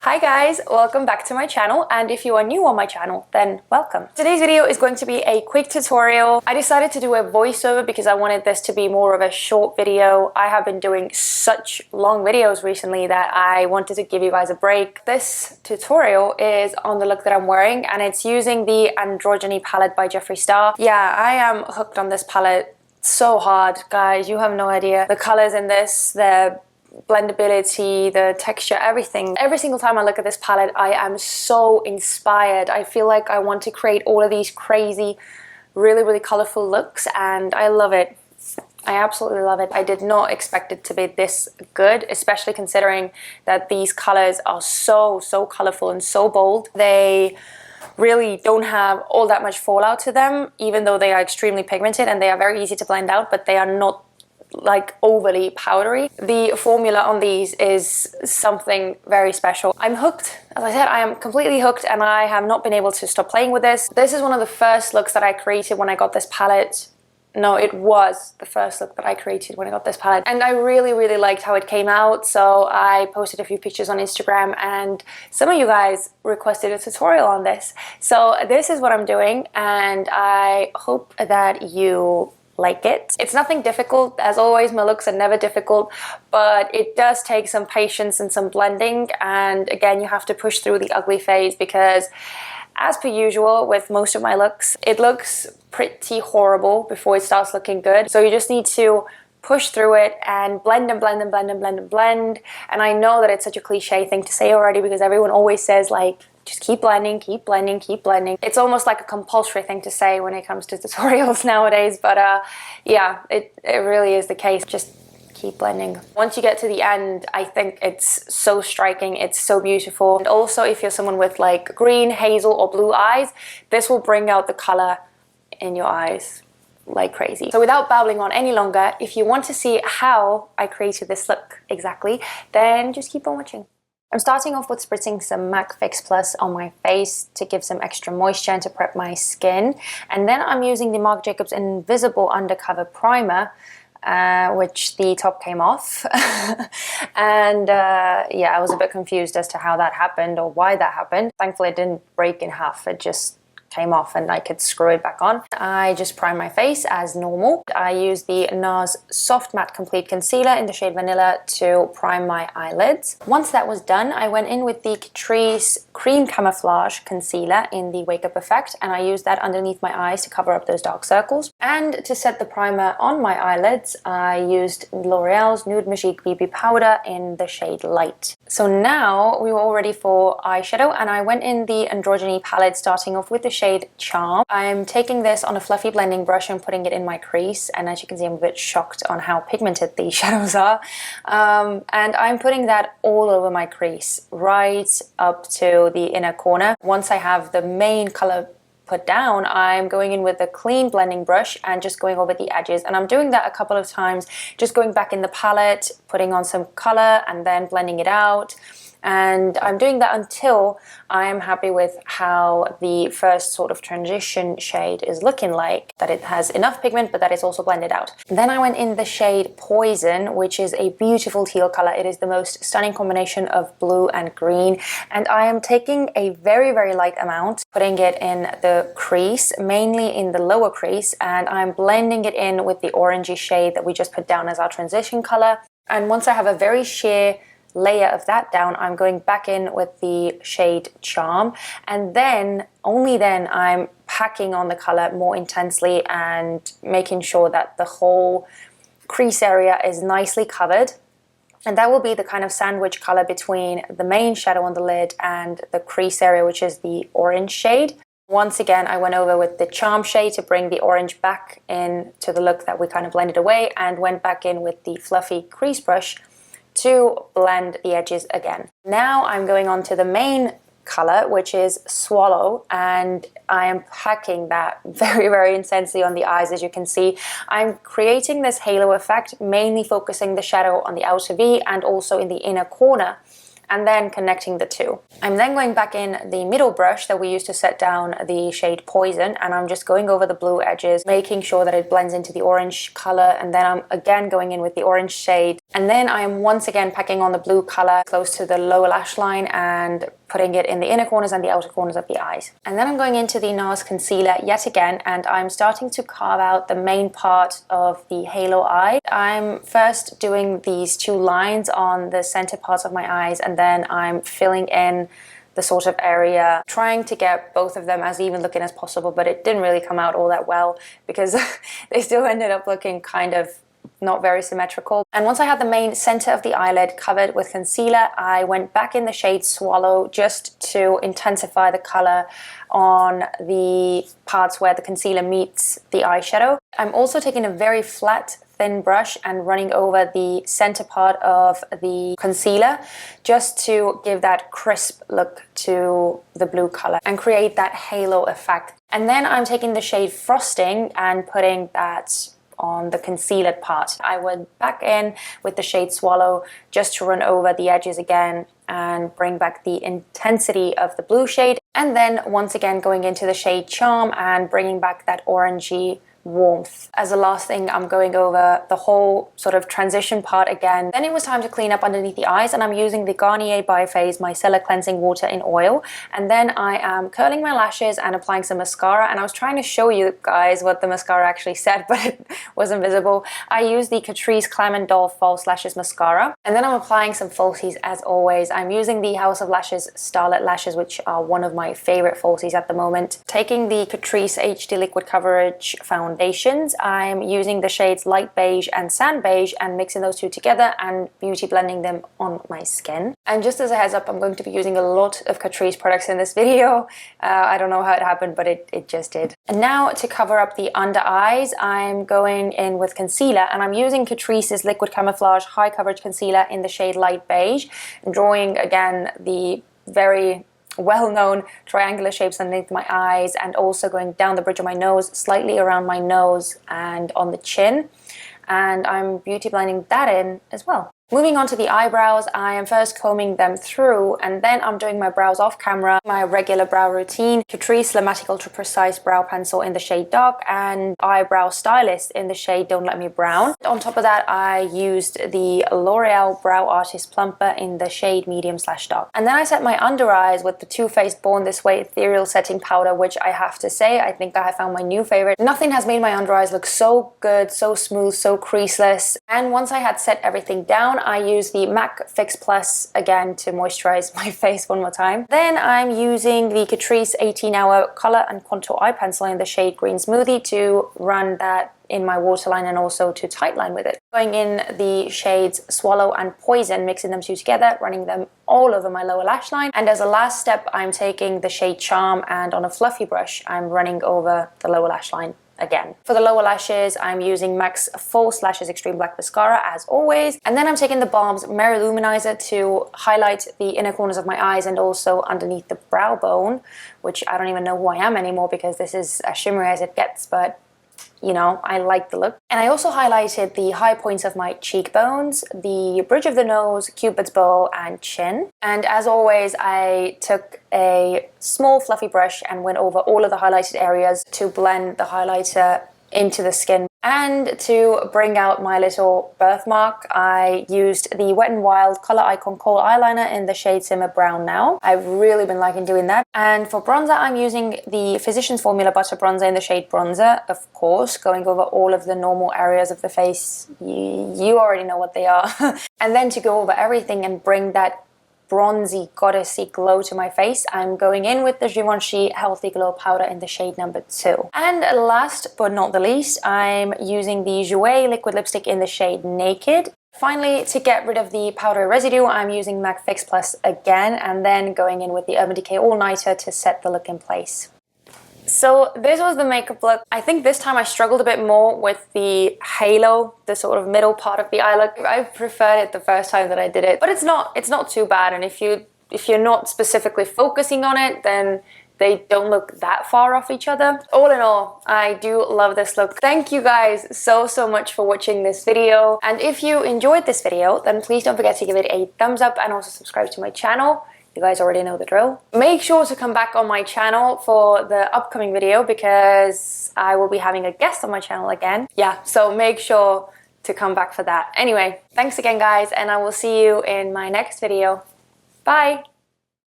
Hi guys, welcome back to my channel, and if you are new on my channel, then welcome. Today's video is going to be a quick tutorial. I decided to do a voiceover because I wanted this to be more of a short video. I have been doing such long videos recently that I wanted to give you guys a break. This tutorial is on the look that I'm wearing, and it's using the Androgyny palette by Jeffree Star. Yeah, I am hooked on this palette so hard, guys. You have no idea. The colors in this, they're blendability, the texture, everything. Every single time I look at this palette, I am so inspired. I feel like I want to create all of these crazy, really colorful looks, and I love it. I absolutely love it. I did not expect it to be this good, especially considering that these colors are so colorful and so bold. They really don't have all that much fallout to them, even though they are extremely pigmented and they are very easy to blend out, but they are not like overly powdery. The formula on these is something very special. I'm hooked. As I said, I am completely hooked, and I have not been able to stop playing with this. This is one of the first looks that I created when I got this palette. No, it was the first look that I created when I got this palette, and I really liked how it came out, so I posted a few pictures on Instagram, and some of you guys requested a tutorial on this. So this is what I'm doing, and I hope that you like it. It's nothing difficult. As always, my looks are never difficult, but it does take some patience and some blending, and again, you have to push through the ugly phase because, as per usual with most of my looks, it looks pretty horrible before it starts looking good. So you just need to push through it and blend and blend and blend and blend and blend. And I know that it's such a cliche thing to say already because everyone always says, like, just keep blending, keep blending, keep blending. It's almost like a compulsory thing to say when it comes to tutorials nowadays, but yeah, it really is the case. Just keep blending. Once you get to the end, I think it's so striking, it's so beautiful. And also, if you're someone with like green, hazel, or blue eyes, this will bring out the color in your eyes like crazy. So without babbling on any longer, if you want to see how I created this look exactly, then just keep on watching. I'm starting off with spritzing some MAC Fix Plus on my face to give some extra moisture and to prep my skin. And then I'm using the Marc Jacobs Invisible Undercover Primer, which the top came off. And yeah, I was a bit confused as to how that happened or why that happened. Thankfully, it didn't break in half. It just came off and I could screw it back on. I just prime my face as normal. I use the NARS Soft Matte Complete Concealer in the shade Vanilla to prime my eyelids. Once that was done, I went in with the Catrice Cream Camouflage Concealer in the Wake Up Effect, and I used that underneath my eyes to cover up those dark circles. And to set the primer on my eyelids, I used L'Oreal's Nude Magique BB Powder in the shade Light. So now we were all ready for eyeshadow, and I went in the Androgyny palette, starting off with the shade Charm. I'm taking this on a fluffy blending brush and putting it in my crease, and as you can see, I'm a bit shocked on how pigmented these shadows are. And I'm putting that all over my crease, right up to the inner corner. Once I have the main color put down, I'm going in with a clean blending brush and just going over the edges, and I'm doing that a couple of times, just going back in the palette, putting on some color and then blending it out. And I'm doing that until I am happy with how the first sort of transition shade is looking like, that it has enough pigment but that it's also blended out. Then I went in the shade Poison, which is a beautiful teal color. It is the most stunning combination of blue and green, and I am taking a very light amount, putting it in the crease, mainly in the lower crease, and I'm blending it in with the orangey shade that we just put down as our transition color. And once I have a very sheer layer of that down, I'm going back in with the shade Charm, and then only then I'm packing on the color more intensely and making sure that the whole crease area is nicely covered. And that will be the kind of sandwich color between the main shadow on the lid and the crease area, which is the orange shade. Once again, I went over with the Charm shade to bring the orange back in to the look that we kind of blended away, and went back in with the fluffy crease brush to blend the edges again. Now I'm going on to the main color, which is Swallow, and I am packing that very intensely on the eyes. As you can see, I'm creating this halo effect, mainly focusing the shadow on the outer V and also in the inner corner. and then connecting the two. I'm then going back in the middle brush that we used to set down the shade Poison, and I'm just going over the blue edges, making sure that it blends into the orange color, and then I'm again going in with the orange shade, and then I am once again packing on the blue color close to the lower lash line and putting it in the inner corners and the outer corners of the eyes. And then I'm going into the NARS concealer yet again, and I'm starting to carve out the main part of the halo eye. I'm first doing these two lines on the center parts of my eyes, and then I'm filling in the sort of area, trying to get both of them as even looking as possible, but it didn't really come out all that well because they still ended up looking kind of not very symmetrical. And once I had the main center of the eyelid covered with concealer, I went back in the shade Swallow just to intensify the color on the parts where the concealer meets the eyeshadow. I'm also taking a very flat, thin brush and running over the center part of the concealer just to give that crisp look to the blue color and create that halo effect. And then I'm taking the shade Frosting and putting that on the concealed part. I went back in with the shade Swallow just to run over the edges again and bring back the intensity of the blue shade, and then once again going into the shade Charm and bringing back that orangey warmth. As a last thing, I'm going over the whole sort of transition part again. Then it was time to clean up underneath the eyes, and I'm using the Garnier by Phase Micellar Cleansing Water in Oil, and then I am curling my lashes and applying some mascara. And I was trying to show you guys what the mascara actually said, but it wasn't visible. I used the Catrice Clam and Doll False Lashes Mascara, and then I'm applying some falsies as always. I'm using the House of Lashes Starlet lashes, which are one of my favorite falsies at the moment. Taking the Catrice HD Liquid Coverage Foundation, I'm using the shades Light Beige and Sand Beige and mixing those two together and beauty blending them on my skin. And just as a heads up, I'm going to be using a lot of Catrice products in this video. I don't know how it happened, but it just did. And now to cover up the under eyes, I'm going in with concealer, and I'm using Catrice's Liquid Camouflage High Coverage Concealer in the shade Light Beige, and drawing again the very well-known triangular shapes underneath my eyes, and also going down the bridge of my nose, slightly around my nose and on the chin, and I'm beauty blending that in as well. Moving on to the eyebrows, I am first combing them through, and then I'm doing my brows off camera. My regular brow routine, Catrice Slimmatic Ultra Precise Brow Pencil in the shade Dark and Eyebrow Stylist in the shade Don't Let Me Brown. On top of that, I used the L'Oreal Brow Artist Plumper in the shade Medium/Dark. And then I set my under eyes with the Too Faced Born This Way Ethereal Setting Powder, which I have to say, I think I have found my new favorite. Nothing has made my under eyes look so good, so smooth, so creaseless. And once I had set everything down, I use the MAC Fix Plus again to moisturize my face one more time. Then I'm using the Catrice 18-Hour Color and Contour Eye Pencil in the shade Green Smoothie to run that in my waterline and also to tightline with it. Going in the shades Swallow and Poison, mixing them two together, running them all over my lower lash line. And as a last step, I'm taking the shade Charm and on a fluffy brush, I'm running over the lower lash line again. For the lower lashes, I'm using MAC's False Lashes Extreme Black Mascara as always. And then I'm taking theBalm's Mary-Lou Manizer to highlight the inner corners of my eyes and also underneath the brow bone, which I don't even know who I am anymore because this is as shimmery as it gets, but you know, I like the look. And I also highlighted the high points of my cheekbones, the bridge of the nose, Cupid's bow, and chin. And as always, I took a small fluffy brush and went over all of the highlighted areas to blend the highlighter into the skin. And to bring out my little birthmark, I used the Wet n Wild Color Icon Kohl eyeliner in the shade Simma Brown Now. I've really been liking doing that. And for bronzer, I'm using the Physicians Formula Butter Bronzer in the shade Bronzer, of course, going over all of the normal areas of the face. You already know what they are. And then to go over everything and bring that bronzy, goddessy glow to my face, I'm going in with the Givenchy Healthy Glow Powder in the shade number 2. And last but not the least, I'm using the Jouer Liquid Lipstick in the shade Naked. Finally, to get rid of the powder residue, I'm using MAC Fix Plus again, and then going in with the Urban Decay All Nighter to set the look in place. So this was the makeup look. I think this time I struggled a bit more with the halo, the sort of middle part of the eye look. I preferred it the first time that I did it, but it's not too bad. And if you're not specifically focusing on it, then they don't look that far off each other. All in all, I do love this look. Thank you guys so much for watching this video. And if you enjoyed this video, then please don't forget to give it a thumbs up and also subscribe to my channel. You guys already know the drill. Make sure to come back on my channel for the upcoming video because I will be having a guest on my channel again. Yeah, so make sure to come back for that. Anyway, thanks again guys, and I will see you in my next video. Bye!